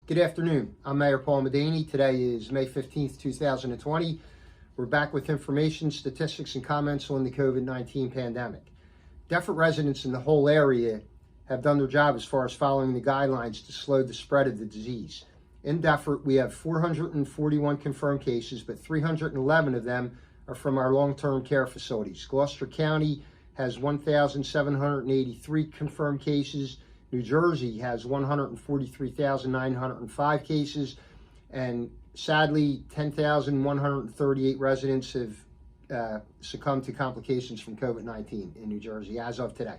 Good afternoon. I'm Mayor Paul Medany. Today is May 15th, 2020. We're back with information, statistics, and comments on the COVID-19 pandemic. Deptford residents in the whole area have done their job as far as following the guidelines to slow the spread of the disease. In Deptford, we have 441 confirmed cases, but 311 of them are from our long-term care facilities. Gloucester County has 1,783 confirmed cases. New Jersey has 143,905 cases, and sadly, 10,138 residents have succumbed to complications from COVID-19 in New Jersey as of today.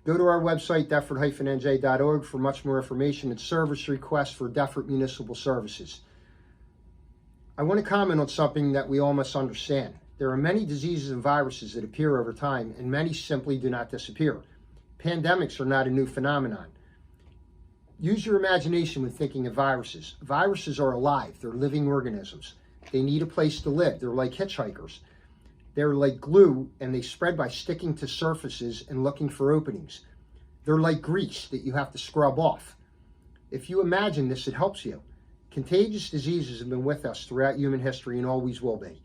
Go to our website, deptford-nj.org, for much more information and service requests for Deptford Municipal Services. I want to comment on something that we all must understand. There are many diseases and viruses that appear over time, and many simply do not disappear. Pandemics are not a new phenomenon. Use your imagination when thinking of viruses. Viruses are alive. They're living organisms. They need a place to live. They're like hitchhikers. They're like glue, and they spread by sticking to surfaces and looking for openings. They're like grease that you have to scrub off. If you imagine this, it helps you. Contagious diseases have been with us throughout human history and always will be.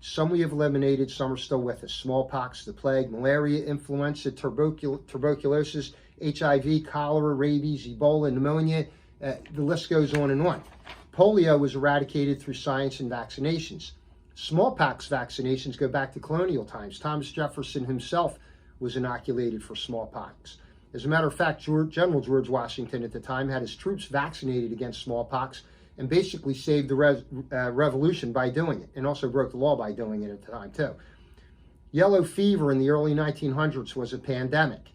Some we have eliminated, some are still with us. Smallpox, the plague, malaria, influenza, tuberculosis, HIV, cholera, rabies, Ebola, pneumonia, the list goes on and on. Polio was eradicated through science and vaccinations. Smallpox vaccinations go back to colonial times. Thomas Jefferson himself was inoculated for smallpox. As a matter of fact, General George Washington at the time had his troops vaccinated against smallpox and basically saved the revolution by doing it, and also broke the law by doing it at the time too. Yellow fever in the early 1900s was a pandemic.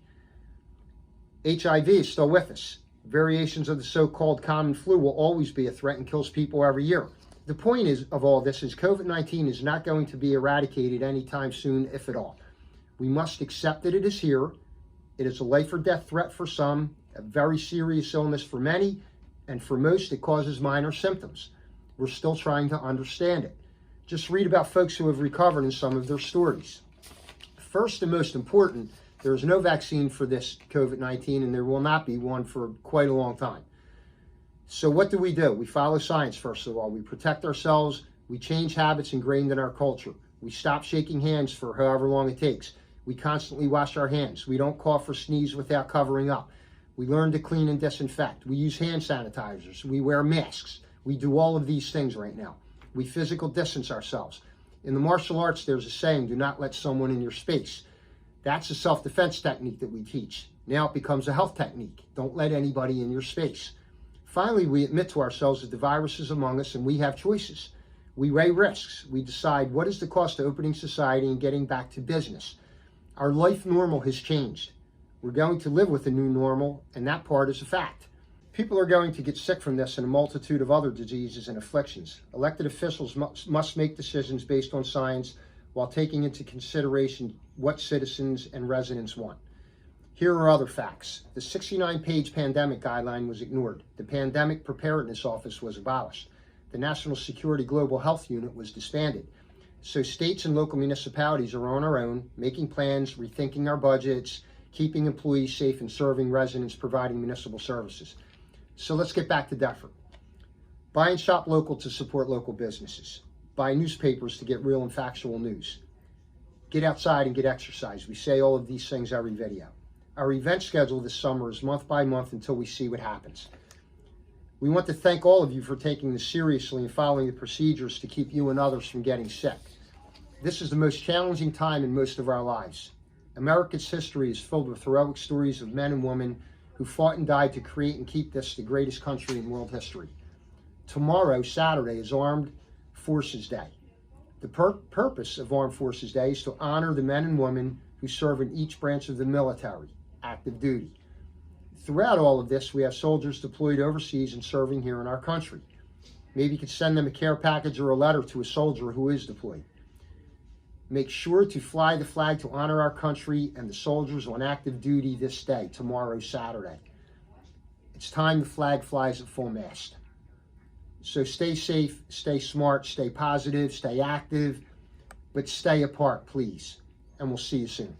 HIV is still with us. Variations of the so-called common flu will always be a threat and kills people every year. The point of all this is COVID-19 is not going to be eradicated anytime soon, if at all. We must accept that it is here. It is a life or death threat for some, a very serious illness for many, and for most, it causes minor symptoms. We're still trying to understand it. Just read about folks who have recovered in some of their stories. First and most important, there is no vaccine for this COVID-19, and there will not be one for quite a long time. So what do? We follow science, first of all. We protect ourselves. We change habits ingrained in our culture. We stop shaking hands for however long it takes. We constantly wash our hands. We don't cough or sneeze without covering up. We learn to clean and disinfect. We use hand sanitizers. We wear masks. We do all of these things right now. We physical distance ourselves. In the martial arts, there's a saying, do not let someone in your space. That's a self-defense technique that we teach. Now it becomes a health technique. Don't let anybody in your space. Finally, we admit to ourselves that the virus is among us and we have choices. We weigh risks. We decide what is the cost of opening society and getting back to business. Our life normal has changed. We're going to live with a new normal, and that part is a fact. People are going to get sick from this and a multitude of other diseases and afflictions. Elected officials must make decisions based on science while taking into consideration what citizens and residents want. Here are other facts. The 69-page pandemic guideline was ignored. The Pandemic Preparedness Office was abolished. The National Security Global Health Unit was disbanded. So states and local municipalities are on our own, making plans, rethinking our budgets, keeping employees safe, and serving residents, providing municipal services. So let's get back to Deptford. Buy and shop local to support local businesses. Buy newspapers to get real and factual news. Get outside and get exercise. We say all of these things every video. Our event schedule this summer is month by month until we see what happens. We want to thank all of you for taking this seriously and following the procedures to keep you and others from getting sick. This is the most challenging time in most of our lives. America's history is filled with heroic stories of men and women who fought and died to create and keep this the greatest country in world history. Tomorrow, Saturday, is Armed Forces Day. The purpose of Armed Forces Day is to honor the men and women who serve in each branch of the military, active duty. Throughout all of this, we have soldiers deployed overseas and serving here in our country. Maybe you could send them a care package or a letter to a soldier who is deployed. Make sure to fly the flag to honor our country and the soldiers on active duty this day, tomorrow, Saturday. It's time the flag flies at full mast. So stay safe, stay smart, stay positive, stay active, but stay apart, please. And we'll see you soon.